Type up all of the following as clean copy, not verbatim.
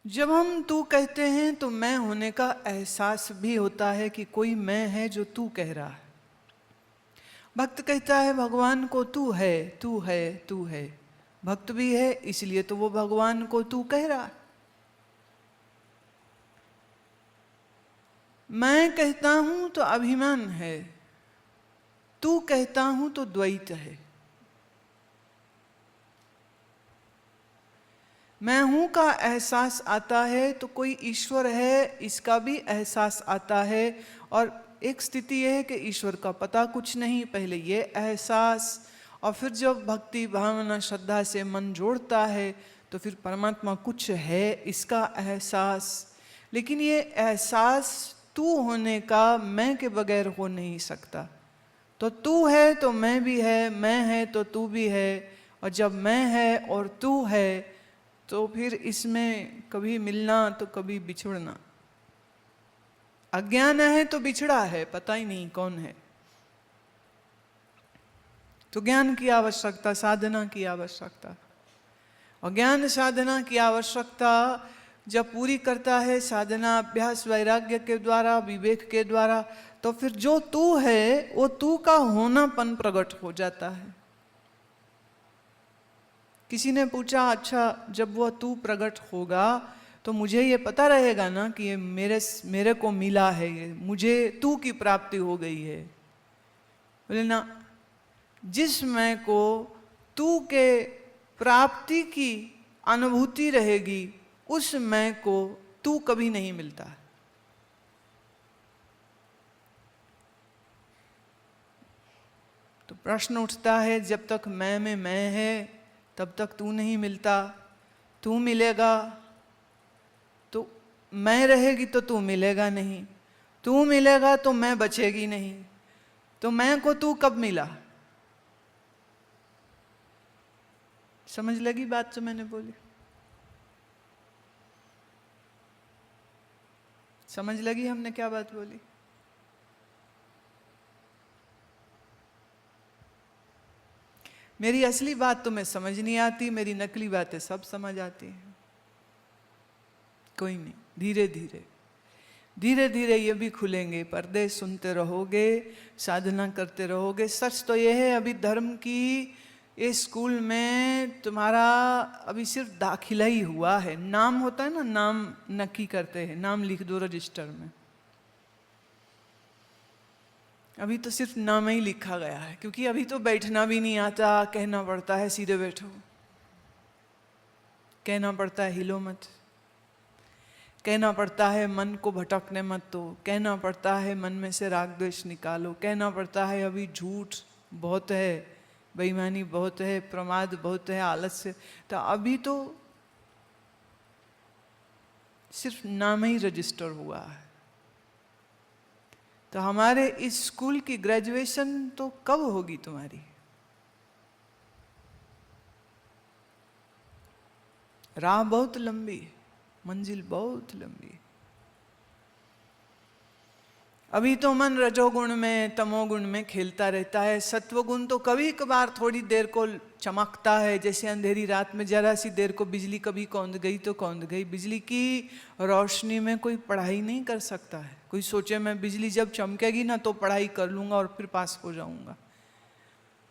जब हम तू कहते हैं तो मैं होने का एहसास भी होता है कि कोई मैं है जो तू कह रहा है। भक्त कहता है भगवान को तू है, तू है, तू है। भक्त भी है इसलिए तो वो भगवान को तू कह रहा है। मैं कहता हूं तो अभिमान है, तू कहता हूं तो द्वैत है। मैं हूं का एहसास आता है तो कोई ईश्वर है इसका भी एहसास आता है। और एक स्थिति यह है कि ईश्वर का पता कुछ नहीं, पहले ये एहसास, और फिर जब भक्ति भावना श्रद्धा से मन जोड़ता है तो फिर परमात्मा कुछ है इसका एहसास। लेकिन ये एहसास तू होने का मैं के बगैर हो नहीं सकता। तो तू है तो मैं भी है, मैं है तो तू भी है। और जब मैं है और तू है तो फिर इसमें कभी मिलना तो कभी बिछड़ना। अज्ञान है तो बिछड़ा है, पता ही नहीं कौन है। तो ज्ञान की आवश्यकता, साधना की आवश्यकता। और ज्ञान साधना की आवश्यकता जब पूरी करता है साधना अभ्यास वैराग्य के द्वारा, विवेक के द्वारा, तो फिर जो तू है वो तू का होनापन प्रकट हो जाता है। किसी ने पूछा, अच्छा जब वह तू प्रकट होगा तो मुझे ये पता रहेगा ना कि ये मेरे को मिला है, ये मुझे तू की प्राप्ति हो गई है। बोले ना, जिस मैं को तू के प्राप्ति की अनुभूति रहेगी उस मैं को तू कभी नहीं मिलता। तो प्रश्न उठता है, जब तक मैं में मैं है तब तक तू नहीं मिलता। तू मिलेगा तो मैं रहेगी तो तू मिलेगा नहीं, तू मिलेगा तो मैं बचेगी नहीं। तो मैं को तू कब मिला? समझ लगी बात जो मैंने बोली? समझ लगी हमने क्या बात बोली? मेरी असली बात तुम्हें समझ नहीं आती, मेरी नकली बातें सब समझ आती हैं। कोई नहीं, धीरे धीरे धीरे धीरे ये भी खुलेंगे पर्दे। सुनते रहोगे, साधना करते रहोगे। सच तो ये है, अभी धर्म की इस स्कूल में तुम्हारा अभी सिर्फ दाखिला ही हुआ है। नाम होता है ना, नाम नक्की करते हैं, नाम लिख दो रजिस्टर में। अभी तो सिर्फ नाम ही लिखा गया है, क्योंकि अभी तो बैठना भी नहीं आता, कहना पड़ता है सीधे बैठो, कहना पड़ता है हिलो मत, कहना पड़ता है मन को भटकने मत दो, कहना पड़ता है मन में से राग द्वेष निकालो, कहना पड़ता है अभी झूठ बहुत है, बेईमानी बहुत है, प्रमाद बहुत है, आलस्य। तो अभी तो सिर्फ नाम ही रजिस्टर हुआ है। तो हमारे इस स्कूल की ग्रेजुएशन तो कब होगी तुम्हारी? राह बहुत लंबी है, मंजिल बहुत लंबी है। अभी तो मन रजोगुण में तमोगुण में खेलता रहता है। सत्वगुण तो कभी कभार थोड़ी देर को चमकता है, जैसे अंधेरी रात में जरा सी देर को बिजली कभी कौंध गई तो कौंध गई। बिजली की रोशनी में कोई पढ़ाई नहीं कर सकता है। कोई सोचे मैं बिजली जब चमकेगी ना तो पढ़ाई कर लूँगा और फिर पास हो जाऊँगा।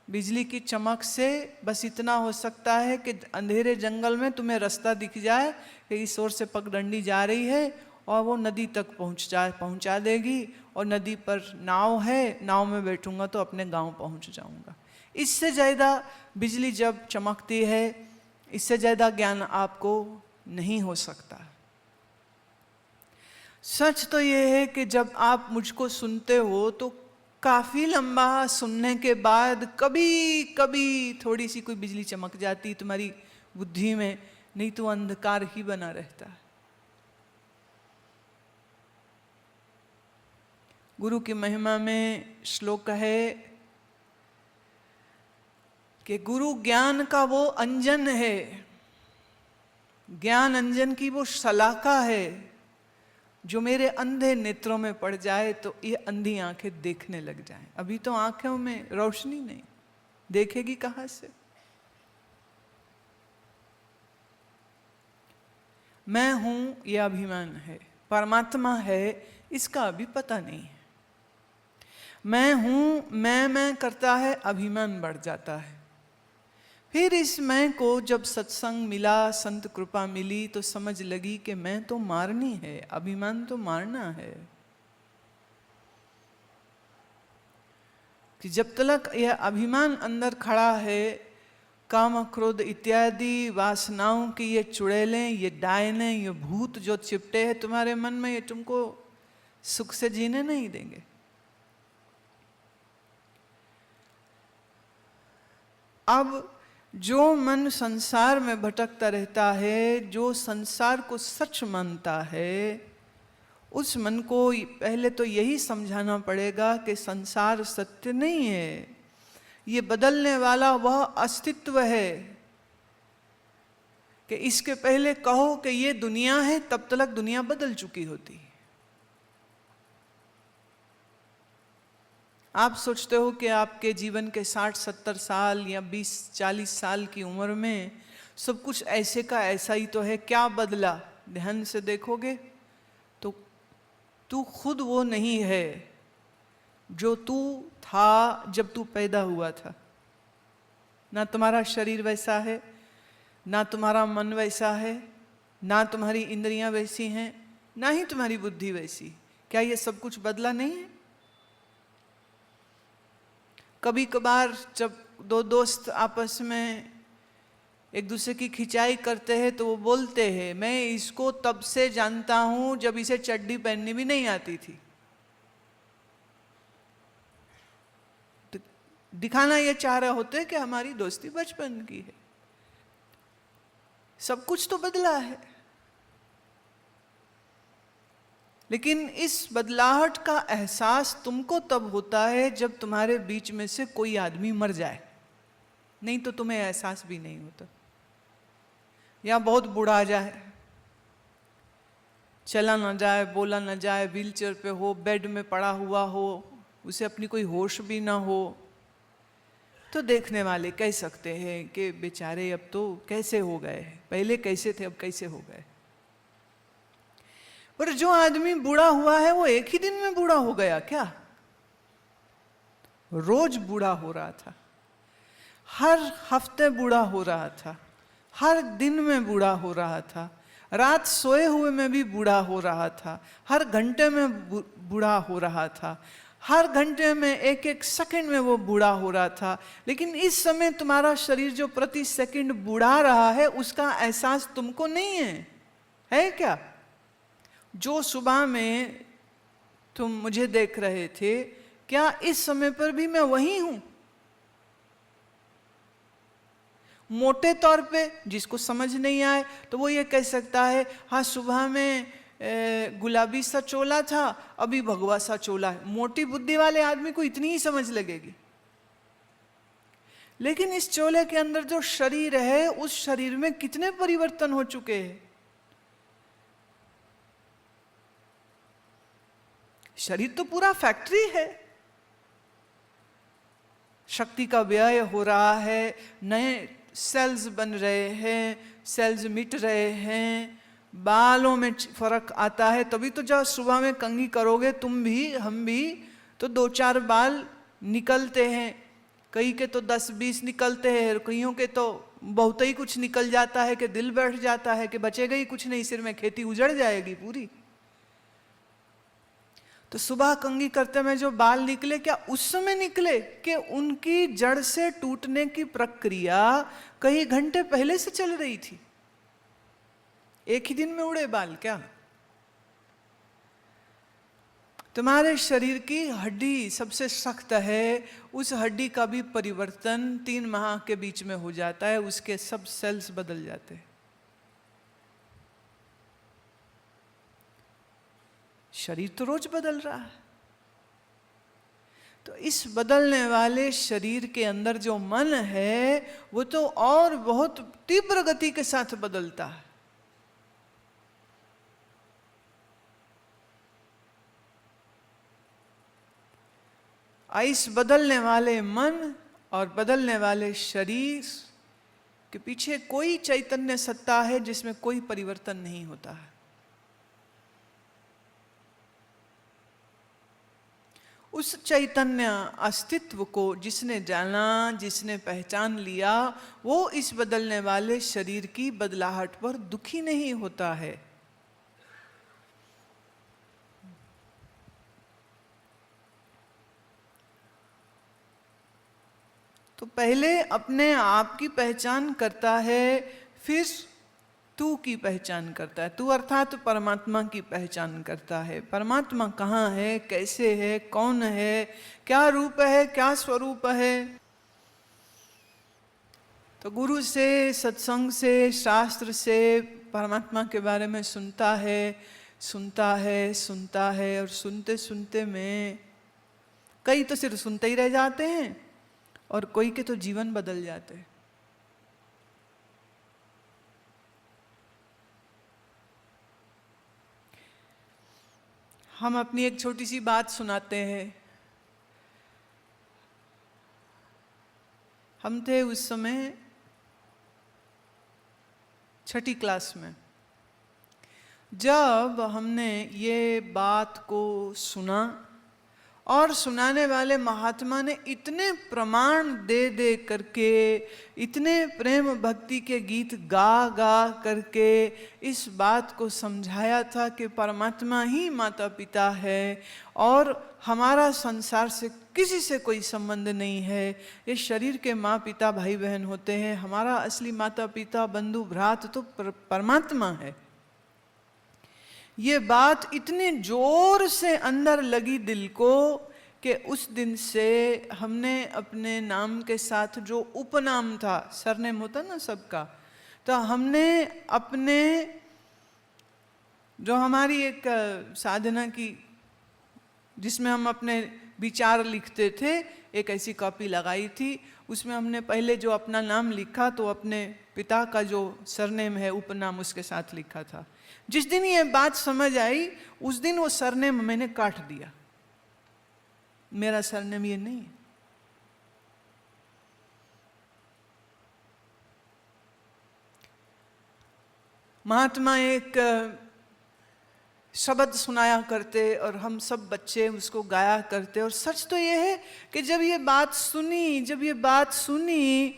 बिजली की चमक से बस इतना हो सकता है कि अंधेरे जंगल में तुम्हें रास्ता दिख जाए कि इस ओर से पगडंडी जा रही है और वो नदी तक पहुंचा देगी, और नदी पर नाव है, नाव में बैठूंगा तो अपने गांव पहुंच जाऊंगा। इससे ज़्यादा बिजली जब चमकती है, इससे ज़्यादा ज्ञान आपको नहीं हो सकता। सच तो ये है कि जब आप मुझको सुनते हो तो काफ़ी लंबा सुनने के बाद कभी कभी थोड़ी सी कोई बिजली चमक जाती तुम्हारी बुद्धि में, नहीं तो अंधकार ही बना रहता है। गुरु की महिमा में श्लोक है कि गुरु ज्ञान का वो अंजन है, ज्ञान अंजन की वो शलाका है, जो मेरे अंधे नेत्रों में पड़ जाए तो ये अंधी आंखें देखने लग जाएं। अभी तो आंखों में रोशनी नहीं, देखेगी कहाँ से? मैं हूँ ये अभिमान है, परमात्मा है इसका अभी पता नहीं है। मैं हूँ मैं करता है, अभिमान बढ़ जाता है। फिर इस मैं को जब सत्संग मिला, संत कृपा मिली, तो समझ लगी कि मैं तो मारनी है, अभिमान तो मारना है। कि जब तक यह अभिमान अंदर खड़ा है, काम क्रोध इत्यादि वासनाओं की ये चुड़ैलें, ये डायने, ये भूत जो चिपटे हैं तुम्हारे मन में, ये तुमको सुख से जीने नहीं देंगे। अब जो मन संसार में भटकता रहता है, जो संसार को सच मानता है, उस मन को पहले तो यही समझाना पड़ेगा कि संसार सत्य नहीं है, ये बदलने वाला वह अस्तित्व है। कि इसके पहले कहो कि ये दुनिया है, तब तक दुनिया बदल चुकी होती। आप सोचते हो कि आपके जीवन के 60-70 साल या 20-40 साल की उम्र में सब कुछ ऐसे का ऐसा ही तो है, क्या बदला? ध्यान से देखोगे तो तू खुद वो नहीं है जो तू था जब तू पैदा हुआ था। ना तुम्हारा शरीर वैसा है, ना तुम्हारा मन वैसा है, ना तुम्हारी इंद्रियां वैसी हैं, ना ही तुम्हारी बुद्धि वैसी। क्या ये सब कुछ बदला नहीं है? कभी कभार जब दो दोस्त आपस में एक दूसरे की खिंचाई करते हैं तो वो बोलते हैं, मैं इसको तब से जानता हूं जब इसे चड्डी पहननी भी नहीं आती थी। तो दिखाना ये चाह रहे होते हैं कि हमारी दोस्ती बचपन की है। सब कुछ तो बदला है, लेकिन इस बदलाहट का एहसास तुमको तब होता है जब तुम्हारे बीच में से कोई आदमी मर जाए, नहीं तो तुम्हें एहसास भी नहीं होता। या बहुत बूढ़ा जाए, चला ना जाए, बोला ना जाए, व्हीलचेयर पे हो, बेड में पड़ा हुआ हो, उसे अपनी कोई होश भी ना हो, तो देखने वाले कह सकते हैं कि बेचारे अब तो कैसे हो गए, पहले कैसे थे अब कैसे हो गए। पर जो आदमी बूढ़ा हुआ है वो एक ही दिन में बूढ़ा हो गया क्या? रोज बूढ़ा हो रहा था, हर हफ्ते बूढ़ा हो रहा था, हर दिन में बूढ़ा हो रहा था, रात सोए हुए में भी बूढ़ा हो रहा था, हर घंटे में बूढ़ा हो रहा था, हर घंटे में एक एक सेकंड में वो बूढ़ा हो रहा था। लेकिन इस समय तुम्हारा शरीर जो प्रति सेकंड बूढ़ा रहा है उसका एहसास तुमको नहीं है क्या? जो सुबह में तुम मुझे देख रहे थे, क्या इस समय पर भी मैं वही हूं? मोटे तौर पे जिसको समझ नहीं आए तो वो ये कह सकता है, हाँ सुबह में गुलाबी सा चोला था, अभी भगवा सा चोला है। मोटी बुद्धि वाले आदमी को इतनी ही समझ लगेगी। लेकिन इस चोले के अंदर जो शरीर है, उस शरीर में कितने परिवर्तन हो चुके हैं। शरीर तो पूरा फैक्ट्री है, शक्ति का व्यय हो रहा है, नए सेल्स बन रहे हैं, सेल्स मिट रहे हैं, बालों में फर्क आता है। तभी तो जब सुबह में कंघी करोगे तुम भी हम भी, तो 2-4 बाल निकलते हैं, कई के तो 10-20 निकलते हैं, कईयों के तो बहुत ही कुछ निकल जाता है कि दिल बैठ जाता है कि बचेगा ही कुछ नहीं, सिर में खेती उजड़ जाएगी पूरी। तो सुबह कंघी करते में जो बाल निकले, क्या उस समय निकले कि उनकी जड़ से टूटने की प्रक्रिया कई घंटे पहले से चल रही थी? एक ही दिन में उड़े बाल क्या? तुम्हारे शरीर की हड्डी सबसे सख्त है, उस हड्डी का भी परिवर्तन 3 माह के बीच में हो जाता है, उसके सब सेल्स बदल जाते हैं। शरीर तो रोज बदल रहा है। तो इस बदलने वाले शरीर के अंदर जो मन है वो तो और बहुत तीव्र गति के साथ बदलता है। इस बदलने वाले मन और बदलने वाले शरीर कि पीछे कोई चैतन्य सत्ता है जिसमें कोई परिवर्तन नहीं होता है। उस चैतन्य अस्तित्व को जिसने जाना, जिसने पहचान लिया, वो इस बदलने वाले शरीर की बदलाहट पर दुखी नहीं होता है। तो पहले अपने आप की पहचान करता है, फिर तू की पहचान करता है। तू अर्थात परमात्मा की पहचान करता है। परमात्मा कहाँ है, कैसे है, कौन है, क्या रूप है, क्या स्वरूप है। तो गुरु से, सत्संग से, शास्त्र से परमात्मा के बारे में सुनता है, सुनता है, सुनता है, और सुनते सुनते में कई तो सिर्फ सुनते ही रह जाते हैं और कोई के तो जीवन बदल जाते हैं। हम अपनी एक छोटी सी बात सुनाते हैं। हम थे उस समय 6ठी क्लास में, जब हमने ये बात को सुना और सुनाने वाले महात्मा ने इतने प्रमाण दे दे करके, इतने प्रेम भक्ति के गीत गा गा करके इस बात को समझाया था कि परमात्मा ही माता पिता है और हमारा संसार से किसी से कोई संबंध नहीं है। ये शरीर के माँ पिता भाई बहन होते हैं, हमारा असली माता पिता बंधु भ्रात तो परमात्मा है। ये बात इतने जोर से अंदर लगी दिल को कि उस दिन से हमने अपने नाम के साथ जो उपनाम था, सरनेम होता ना सबका, तो हमने अपने जो हमारी एक साधना की जिसमें हम अपने विचार लिखते थे, एक ऐसी कॉपी लगाई थी। उसमें हमने पहले जो अपना नाम लिखा तो अपने पिता का जो सरनेम है उपनाम उसके साथ लिखा था। जिस दिन ये बात समझ आई उस दिन वो सरनेम मैंने काट दिया। मेरा सरनेम ये नहीं है। महात्मा एक शब्द सुनाया करते और हम सब बच्चे उसको गाया करते, और सच तो ये है कि जब ये बात सुनी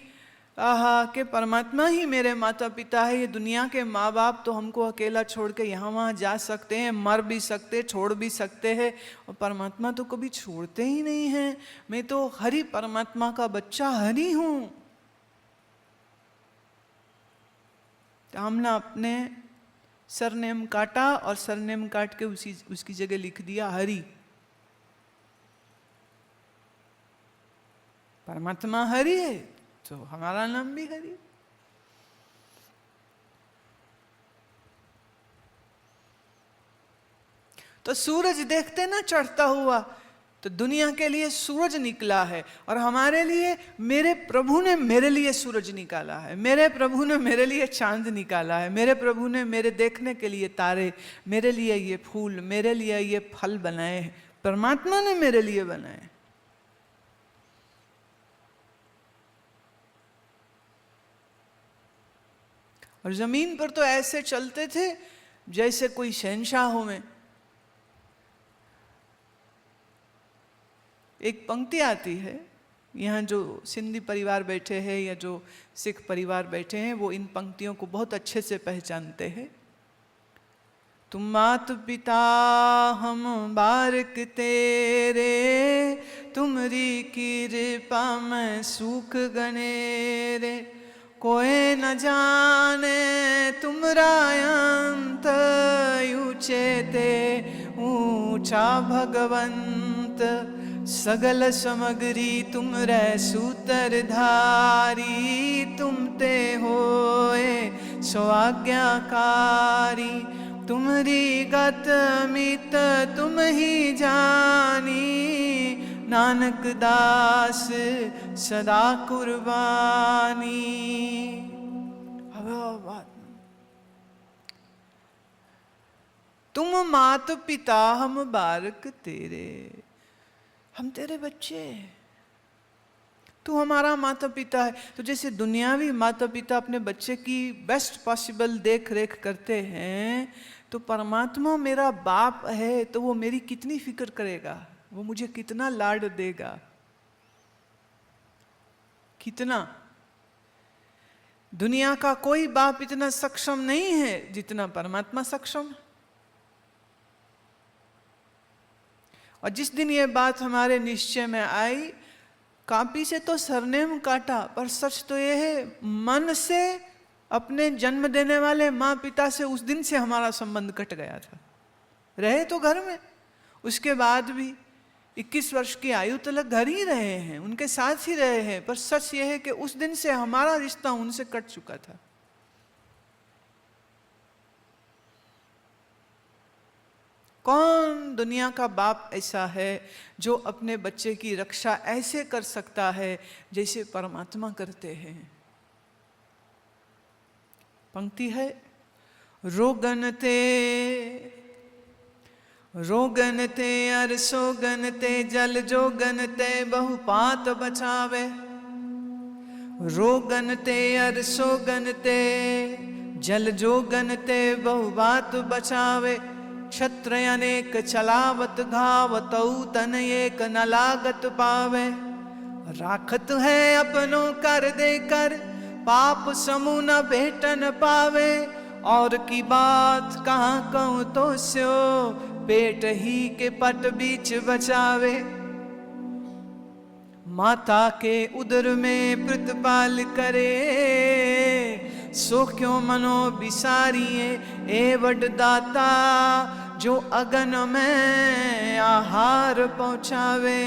आहा कि परमात्मा ही मेरे माता पिता है, ये दुनिया के माँ बाप तो हमको अकेला छोड़ के यहाँ वहाँ जा सकते हैं, मर भी सकते, छोड़ भी सकते हैं, और परमात्मा तो कभी छोड़ते ही नहीं हैं। मैं तो हरि परमात्मा का बच्चा हरि हूँ। तो हमने अपने सरनेम काटा और सरनेम काट के उसकी जगह लिख दिया हरि। परमात्मा हरि है तो हमारा नाम भी हरि। तो सूरज देखते ना चढ़ता हुआ, तो दुनिया के लिए सूरज निकला है, और हमारे लिए मेरे प्रभु ने मेरे लिए सूरज निकाला है, मेरे प्रभु ने मेरे लिए चांद निकाला है, मेरे प्रभु ने मेरे देखने के लिए तारे, मेरे लिए ये फूल, मेरे लिए ये फल बनाए हैं, परमात्मा ने मेरे लिए बनाए। और जमीन पर तो ऐसे चलते थे जैसे कोई शहंशाहों में। एक पंक्ति आती है, यहाँ जो सिंधी परिवार बैठे हैं या जो सिख परिवार बैठे हैं वो इन पंक्तियों को बहुत अच्छे से पहचानते हैं। तुम मात पिता हम बारक तेरे, तुमरी कृपा में सुख गनेरे, कोई न जाने तुमरा अंत, ऊंचे ते ऊंचा भगवंत, सगल समग्री तुम रे सूत्रधारी, तुम ते होए सो आज्ञाकारी, तुमरी गत मित तुम ही जानी, नानक दास सदा कुर्बानी। तुम मात पिता हम बारक तेरे, हम तेरे बच्चे, तू हमारा माता पिता है। तो जैसे दुनियावी माता पिता अपने बच्चे की बेस्ट पॉसिबल देख रेख करते हैं, तो परमात्मा मेरा बाप है तो वो मेरी कितनी फिक्र करेगा, वो मुझे कितना लाड देगा, कितना। दुनिया का कोई बाप इतना सक्षम नहीं है जितना परमात्मा सक्षम। और जिस दिन ये बात हमारे निश्चय में आई, कापी से तो सरनेम काटा, पर सच तो ये है मन से अपने जन्म देने वाले माँ पिता से उस दिन से हमारा संबंध कट गया था। रहे तो घर में, उसके बाद भी 21 वर्ष की आयु तक घर ही रहे हैं, उनके साथ ही रहे हैं, पर सच ये है कि उस दिन से हमारा रिश्ता उनसे कट चुका था। कौन दुनिया का बाप ऐसा है जो अपने बच्चे की रक्षा ऐसे कर सकता है जैसे परमात्मा करते हैं। पंक्ति है, रोगनते अरसोगनते जल जोगनते बहुपात बचावे। रोगनते अरसोगनते जल जोगनते बहुबात बचावे। क्षत्र अनेक चलावत घावतौ तन एक न लागत पावे। राखत है अपनों कर देकर पाप समूह न भेटन पावे। और की बात कहाँ कहूँ तो स्यो पेट ही के पट बीच बचावे। माता के उदर में प्रतिपाल करे सो क्यों मनो बिसारिये। ए वडदाता जो अगन में आहार पहुंचावे।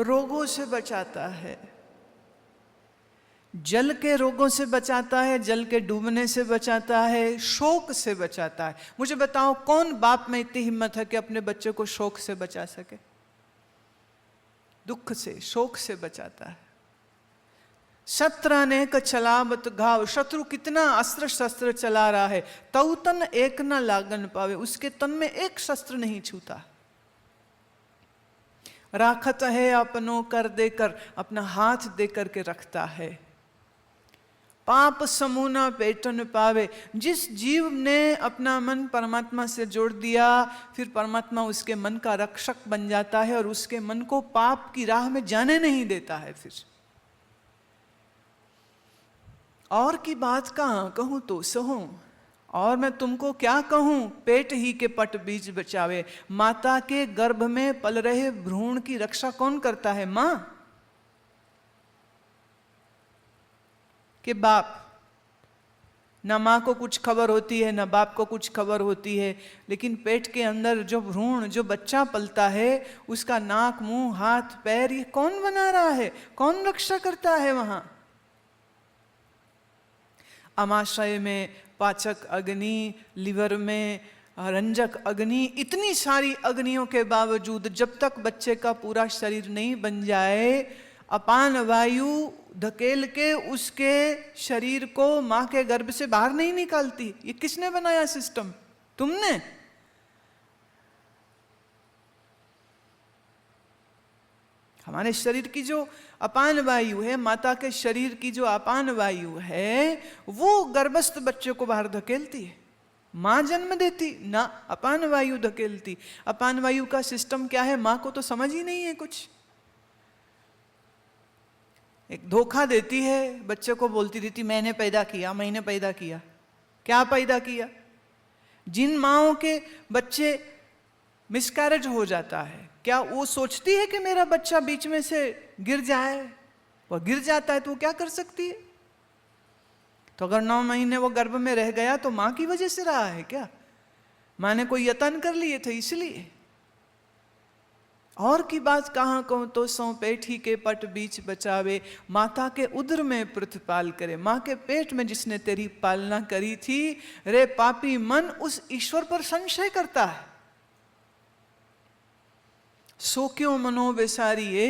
रोगों से बचाता है, जल के रोगों से बचाता है, जल के डूबने से बचाता है, शोक से बचाता है। मुझे बताओ कौन बाप में इतनी हिम्मत है कि अपने बच्चे को शोक से बचा सके? दुख से, शोक से बचाता है। शत्र अनेक चलावत घाव, शत्रु कितना अस्त्र शस्त्र चला रहा है, तऊ तन एक न लागन पावे, उसके तन में एक शस्त्र नहीं छूता। राखत है अपनों कर देकर, अपना हाथ देकर के रखता है। पाप समूना पेटन पावे, जिस जीव ने अपना मन परमात्मा से जोड़ दिया, फिर परमात्मा उसके मन का रक्षक बन जाता है और उसके मन को पाप की राह में जाने नहीं देता है। फिर और की बात कहाँ कहूँ तो सहूँ, और मैं तुमको क्या कहूँ, पेट ही के पट बीच बचावे। माता के गर्भ में पल रहे भ्रूण की रक्षा कौन करता है? माँ के बाप। न माँ को कुछ खबर होती है, न बाप को कुछ खबर होती है, लेकिन पेट के अंदर जो भ्रूण, जो बच्चा पलता है, उसका नाक, मुंह, हाथ, पैर, ये कौन बना रहा है? कौन रक्षा करता है वहां? आमाशय में पाचक अग्नि, लिवर में रंजक अग्नि, इतनी सारी अग्नियों के बावजूद जब तक बच्चे का पूरा शरीर नहीं बन जाए, अपान वायु धकेल के उसके शरीर को मां के गर्भ से बाहर नहीं निकालती। ये किसने बनाया सिस्टम? तुमने। हमारे शरीर की जो अपान वायु है, माता के शरीर की जो अपान वायु है, वो गर्भस्थ बच्चे को बाहर धकेलती है। मां जन्म देती ना, अपान वायु धकेलती। अपान वायु का सिस्टम क्या है मां को तो समझ ही नहीं है कुछ। एक धोखा देती है, बच्चे को बोलती रहती मैंने पैदा किया, मैंने पैदा किया। क्या पैदा किया? जिन माओं के बच्चे मिसकैरेज हो जाता है, क्या वो सोचती है कि मेरा बच्चा बीच में से गिर जाए? वो गिर जाता है तो वो क्या कर सकती है? तो अगर 9 महीने वो गर्भ में रह गया तो मां की वजह से रहा है क्या? मां ने कोई यतन कर लिए थे इसलिए। और की बात कहाँ कहूँ तो सौ पेट ही के पट बीच बचावे। माता के उदर में प्रतिपाल करे, माँ के पेट में जिसने तेरी पालना करी थी, रे पापी मन उस ईश्वर पर संशय करता है। सो क्यों मनो विसारिये,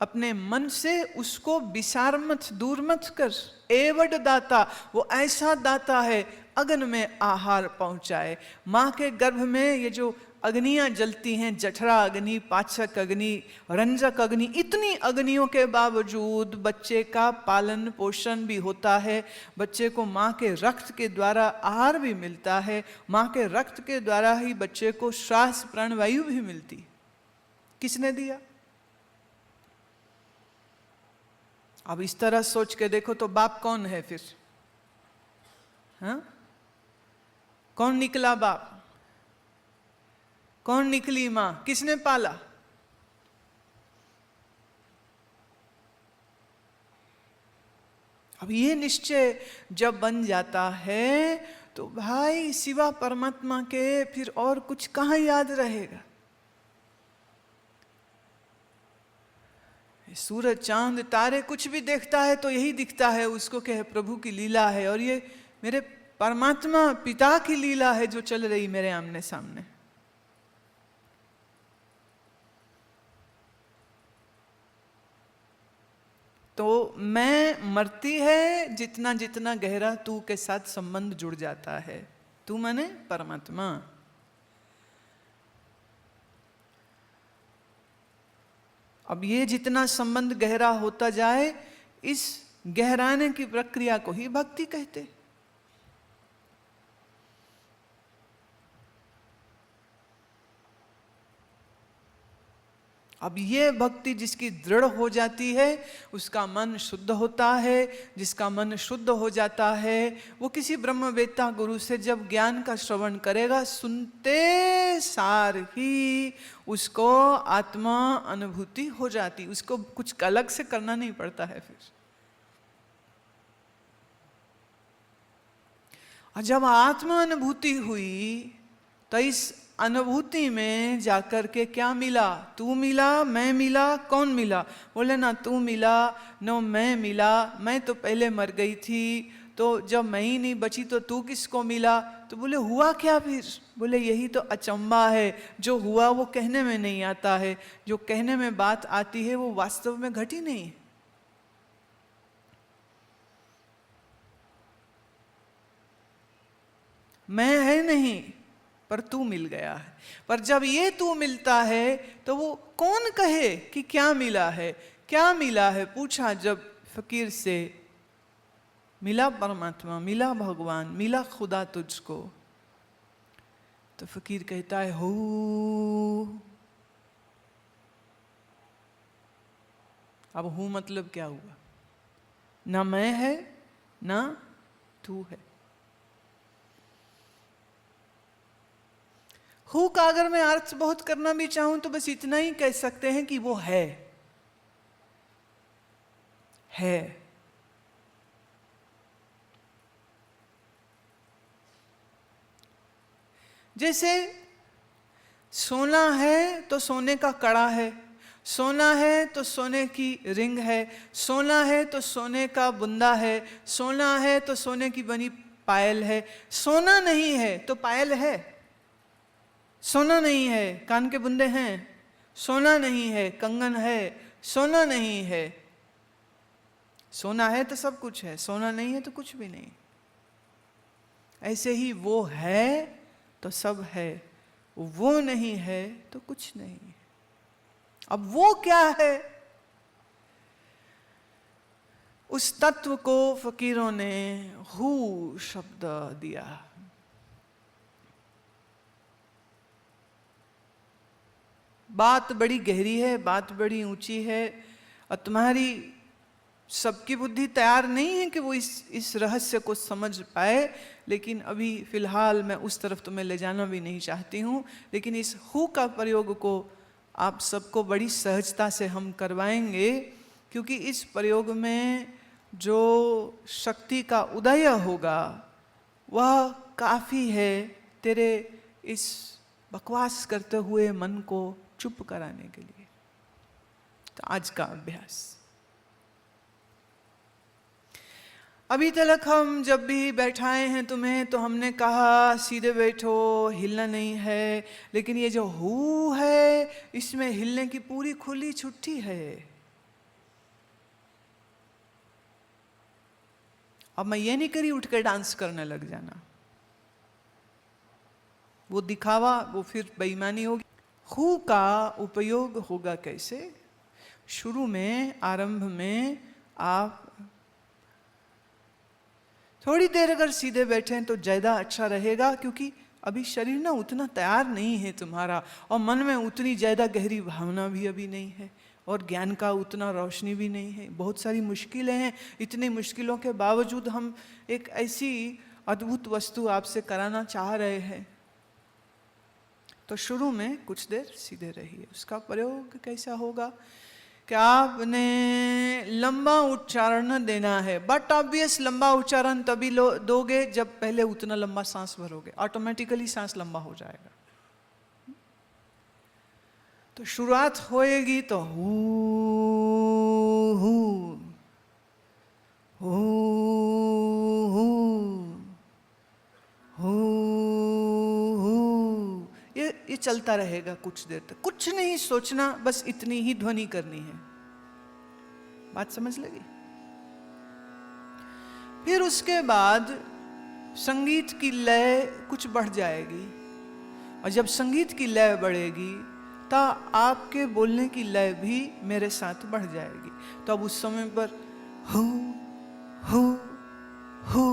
अपने मन से उसको विसार मत, दूर मत कर। एवड दाता, वो ऐसा दाता है अगन में आहार पहुंचाए। माँ के गर्भ में ये जो अग्नियां जलती हैं, जठरा अग्नि, पाचक अग्नि, रंजक अग्नि, इतनी अग्नियों के बावजूद बच्चे का पालन पोषण भी होता है, बच्चे को माँ के रक्त के द्वारा आहार भी मिलता है, माँ के रक्त के द्वारा ही बच्चे को श्वास प्राणवायु भी मिलती है। किसने दिया? अब इस तरह सोच के देखो तो बाप कौन है फिर? हाँ, कौन निकला बाप? कौन निकली मां? किसने पाला? अब ये निश्चय जब बन जाता है तो भाई सिवा परमात्मा के फिर और कुछ कहां याद रहेगा? सूरज चांद तारे कुछ भी देखता है तो यही दिखता है उसको कि प्रभु की लीला है, और ये मेरे परमात्मा पिता की लीला है जो चल रही मेरे आमने सामने। तो मैं मरती है जितना जितना गहरा तू के साथ संबंध जुड़ जाता है। तू माने परमात्मा। अब ये जितना संबंध गहरा होता जाए, इस गहराने की प्रक्रिया को ही भक्ति कहते। अब ये भक्ति जिसकी दृढ़ हो जाती है उसका मन शुद्ध होता है। जिसका मन शुद्ध हो जाता है वो किसी ब्रह्मवेत्ता गुरु से जब ज्ञान का श्रवण करेगा, सुनते सार ही उसको आत्मा अनुभूति हो जाती, उसको कुछ अलग से करना नहीं पड़ता है फिर। और जब आत्मा अनुभूति हुई तो इस अनुभूति में जाकर के क्या मिला? तू मिला, मैं मिला, कौन मिला? बोले ना तू मिला, न मैं मिला, मैं तो पहले मर गई थी, तो जब मैं ही नहीं बची तो तू किसको मिला? तो बोले हुआ क्या फिर? बोले यही तो अचंबा है, जो हुआ वो कहने में नहीं आता है, जो कहने में बात आती है वो वास्तव में घटी नहीं है। मैं है नहीं पर तू मिल गया है। पर जब ये तू मिलता है तो वो कौन कहे कि क्या मिला है? क्या मिला है पूछा जब फकीर से, मिला परमात्मा, मिला भगवान, मिला खुदा तुझको। तो फकीर कहता है हो। अब हूं मतलब क्या हुआ? ना मैं है ना तू है। हु का अगर मैं अर्थ बहुत करना भी चाहूं तो बस इतना ही कह सकते हैं कि वो है। जैसे सोना है तो सोने का कड़ा है, सोना है तो सोने की रिंग है, सोना है तो सोने का बुंदा है, सोना है तो सोने की बनी पायल है। सोना नहीं है तो पायल है, सोना नहीं है कान के बुंदे हैं, सोना नहीं है कंगन है, सोना नहीं है। सोना है तो सब कुछ है, सोना नहीं है तो कुछ भी नहीं। ऐसे ही वो है तो सब है, वो नहीं है तो कुछ नहीं है। अब वो क्या है? उस तत्व को फकीरों ने हु शब्द दिया। बात बड़ी गहरी है, बात बड़ी ऊंची है, और तुम्हारी सबकी बुद्धि तैयार नहीं है कि वो इस रहस्य को समझ पाए। लेकिन अभी फिलहाल मैं उस तरफ तुम्हें ले जाना भी नहीं चाहती हूँ। लेकिन इस हु का प्रयोग को आप सबको बड़ी सहजता से हम करवाएंगे, क्योंकि इस प्रयोग में जो शक्ति का उदय होगा वह काफ़ी है तेरे इस बकवास करते हुए मन को चुप कराने के लिए। तो आज का अभ्यास, अभी तक हम जब भी बैठाए हैं तुम्हें तो हमने कहा सीधे बैठो, हिलना नहीं है। लेकिन ये जो हु है इसमें हिलने की पूरी खुली छुट्टी है। अब मैं ये नहीं करी उठ कर डांस करने लग जाना, वो दिखावा, वो फिर बेईमानी होगी। हु का उपयोग होगा कैसे? शुरू में, आरंभ में आप थोड़ी देर अगर सीधे बैठें तो ज़्यादा अच्छा रहेगा, क्योंकि अभी शरीर ना उतना तैयार नहीं है तुम्हारा, और मन में उतनी ज़्यादा गहरी भावना भी अभी नहीं है, और ज्ञान का उतना रोशनी भी नहीं है। बहुत सारी मुश्किलें हैं। इतनी मुश्किलों के बावजूद हम एक ऐसी अद्भुत वस्तु आपसे कराना चाह रहे हैं। तो शुरू में कुछ देर सीधे रहिए। उसका प्रयोग कैसा होगा कि आपने लंबा उच्चारण देना है, बट ऑब्वियस लंबा उच्चारण तभी दोगे जब पहले उतना लंबा सांस भरोगे, ऑटोमेटिकली सांस लंबा हो जाएगा। तो शुरुआत होएगी तो हू हू हू हू हू, ये चलता रहेगा कुछ देर तक। कुछ नहीं सोचना, बस इतनी ही ध्वनि करनी है। बात समझ लगी? फिर उसके बाद संगीत की लय कुछ बढ़ जाएगी, और जब संगीत की लय बढ़ेगी तो आपके बोलने की लय भी मेरे साथ बढ़ जाएगी। तो अब उस समय पर हु हु हु,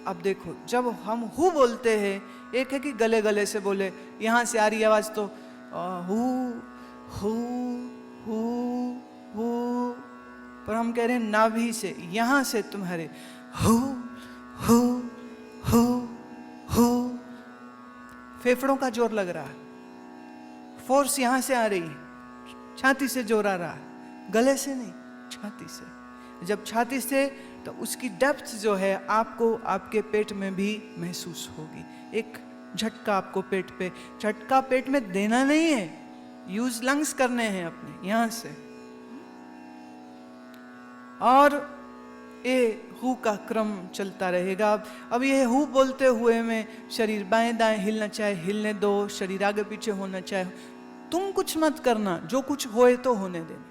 अब देखो जब हम हु बोलते हैं, एक है कि गले गले से बोले, यहां से आ रही आवाज तो हु हु हु हु, पर हम कह रहे हैं नाभि से, यहां से तुम्हारे हु हु हु हु। फेफड़ों का जोर लग रहा है, फोर्स यहां से आ रही है, छाती से जोर आ रहा है, गले से नहीं, छाती से। जब छाती से, तो उसकी डेप्थ जो है आपको आपके पेट में भी महसूस होगी। एक झटका आपको पेट पे, झटका पेट में देना नहीं है, यूज लंग्स करने हैं अपने यहां से। और ये हु का क्रम चलता रहेगा। अब ये हु बोलते हुए में शरीर बाएं दाएं हिलना चाहे हिलने दो, शरीर आगे पीछे होना चाहे, तुम कुछ मत करना, जो कुछ होए तो होने देना।